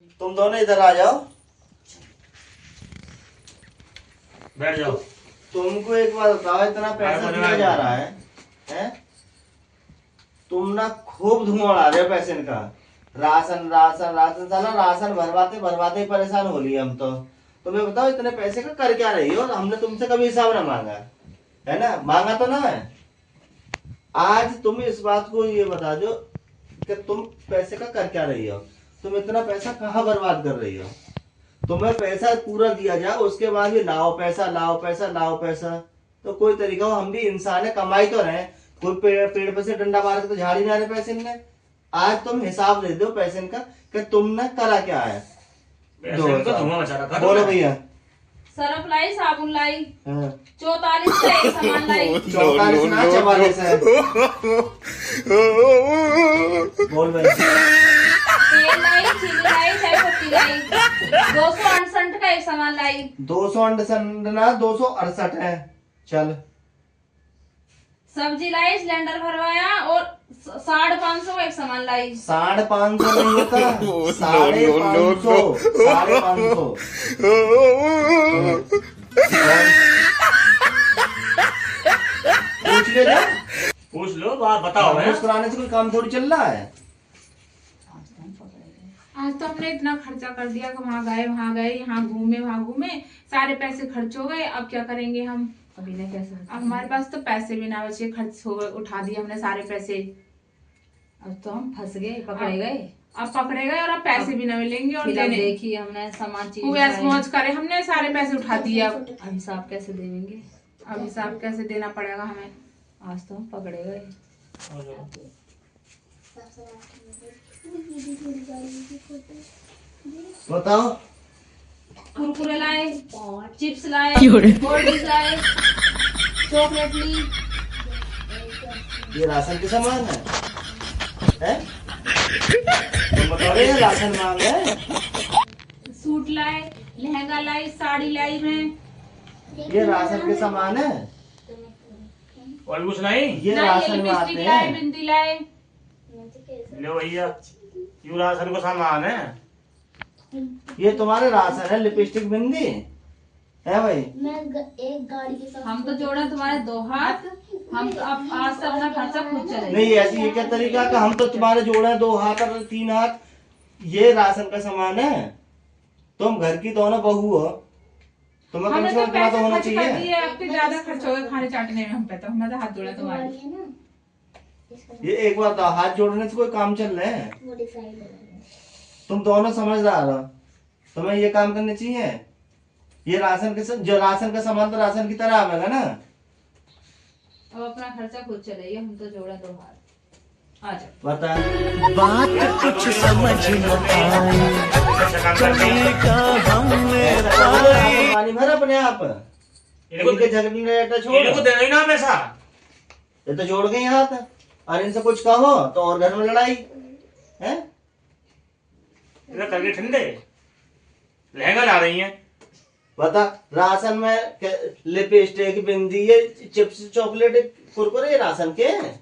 तुम दोनों इधर आ जाओ, बैठ जाओ। तुमको एक बात बताओ, इतना पैसा दिया जा रहा है, हैं? तुम ना खूब धुआं उड़ा रहे हो पैसे का। राशन राशन राशन, साला राशन भरवाते भरवाते ही परेशान हो लिए हम तो। तुम्हें बताओ इतने पैसे का कर क्या रही हो? हमने तुमसे कभी हिसाब ना मांगा है ना, मांगा तो ना है। आज तुम इस बात को ये बता दो कि तुम पैसे का कर क्या रही हो, तुम इतना पैसा कहाँ बर्बाद कर रही हो? तुम्हें पैसा पूरा दिया जाए, उसके बाद भी लाओ पैसा लाओ पैसा लाओ पैसा, तो कोई तरीका हो? हम भी इंसान है, कमाई तो रहे। कोई पेड़ पे से डंडा मार के तो झाड़ी ना रहे पैसे ने। आज तुम हिसाब दे दो पैसे का कि तुमने करा क्या है। बोलो भैया। सरफ लाई, साबुन लाई, हाँ। 44 का एक सामान लाई। 44 ना 44 है। बोल भाई। तेल लाई, चीनी लाई, चाय पत्ती लाई, 268 का एक सामान लाई। 268 ना 268 है। चल। सब्जी लाई, सिलेंडर भरवाया और 550 का एक सामान लाई। 550 नहीं होता, 550 550। पूछ ले जा, पूछ लो, बात बताओ। मुस्कुराने से कोई काम थोड़ी चल रहा है। आज तो हमने इतना खर्चा कर दिया कि वहाँ गए यहाँ घूमे वहाँ घूमे, सारे पैसे खर्च हो गए। अब क्या करेंगे हम? अभी नहीं कैसे? अब हमारे पास तो पैसे भी ना बचे, खर्च हो गए, उठा दिए हमने सारे पैसे। अब तो हम फंस गए, पकड़े गए। अब पकड़े गए और अब पैसे भी ना मिलेंगे। और फिल्म देखी हमने, सामान चीज ऐसे मौज करे, हमने सारे पैसे उठा दिए। अब हिसाब कैसे देंगे? अब हिसाब कैसे देना पड़ेगा हमें? आज तो हम पकड़े गए। बताओ। कुरकुरे लाए, चिप्स लाए, कोल्ड ड्रिंक्स लाए, चॉकलेट ली। ये राशन के सामान है, हैं? तुम बता रहे हैं राशन मांग है? सूट लाए, लहंगा लाई, साड़ी लाई मैं। ये राशन के सामान है? और कुछ नहीं? ये राशन में आते लिपस्टिक लाए, हैं। बिंदी लाए। लो भैया, यू राशन को सामान है। ये तुम्हारे राशन है, लिपस्टिक बिंदी है भाई। मैं एक गाड़ी के साथ हम तो जोड़े तुम्हारे 2 हाथ। हम तो अब आज से अपना खर्चा खुद चले। नहीं ऐसी ये क्या तरीका का? हम तो तुम्हारे जोड़े 2 हाथ और 3 हाथ। ये राशन का सामान है। तुम घर की दोनों बहू हो, तुम्हें कम हमने से तो कम इतना तो पैसे होना खर्च कर चाहिए। दिए, अब तो ज्यादा खर्च हो गए खाने चाटने में। हम पे तो हमारा हाथ जोड़ा तुम्हारे। है ना, ये एक बार तो हाथ जोड़ने से कोई काम चल रहे हैं? वो डिसाइड हो रहा है। तुम दोनों समझदार हो, तुम्हें ये काम करने चाहिए। ये राशन के जो राशन का सामान तो राशन की तरह आवेगा ना। अब अपना खर्चा खुद चलाइए, हम तो जोड़ा 2 हाथ। आ जाओ। बता। बात कुछ समझ न आई, कहीं का हमने पाई। पानी भर अपने आप। इनके झगड़े छोड़, इनको देना ही ना पैसा। ये तो जोड़ गए हाथ, और इनसे कुछ कहो तो और घर में लड़ाई है। इधर करके ठंडे लहंगा ला रही हैं। बता, राशन में लिपस्टिक बिंदी, ये चिप्स चॉकलेट कुरकुरे राशन के हैं।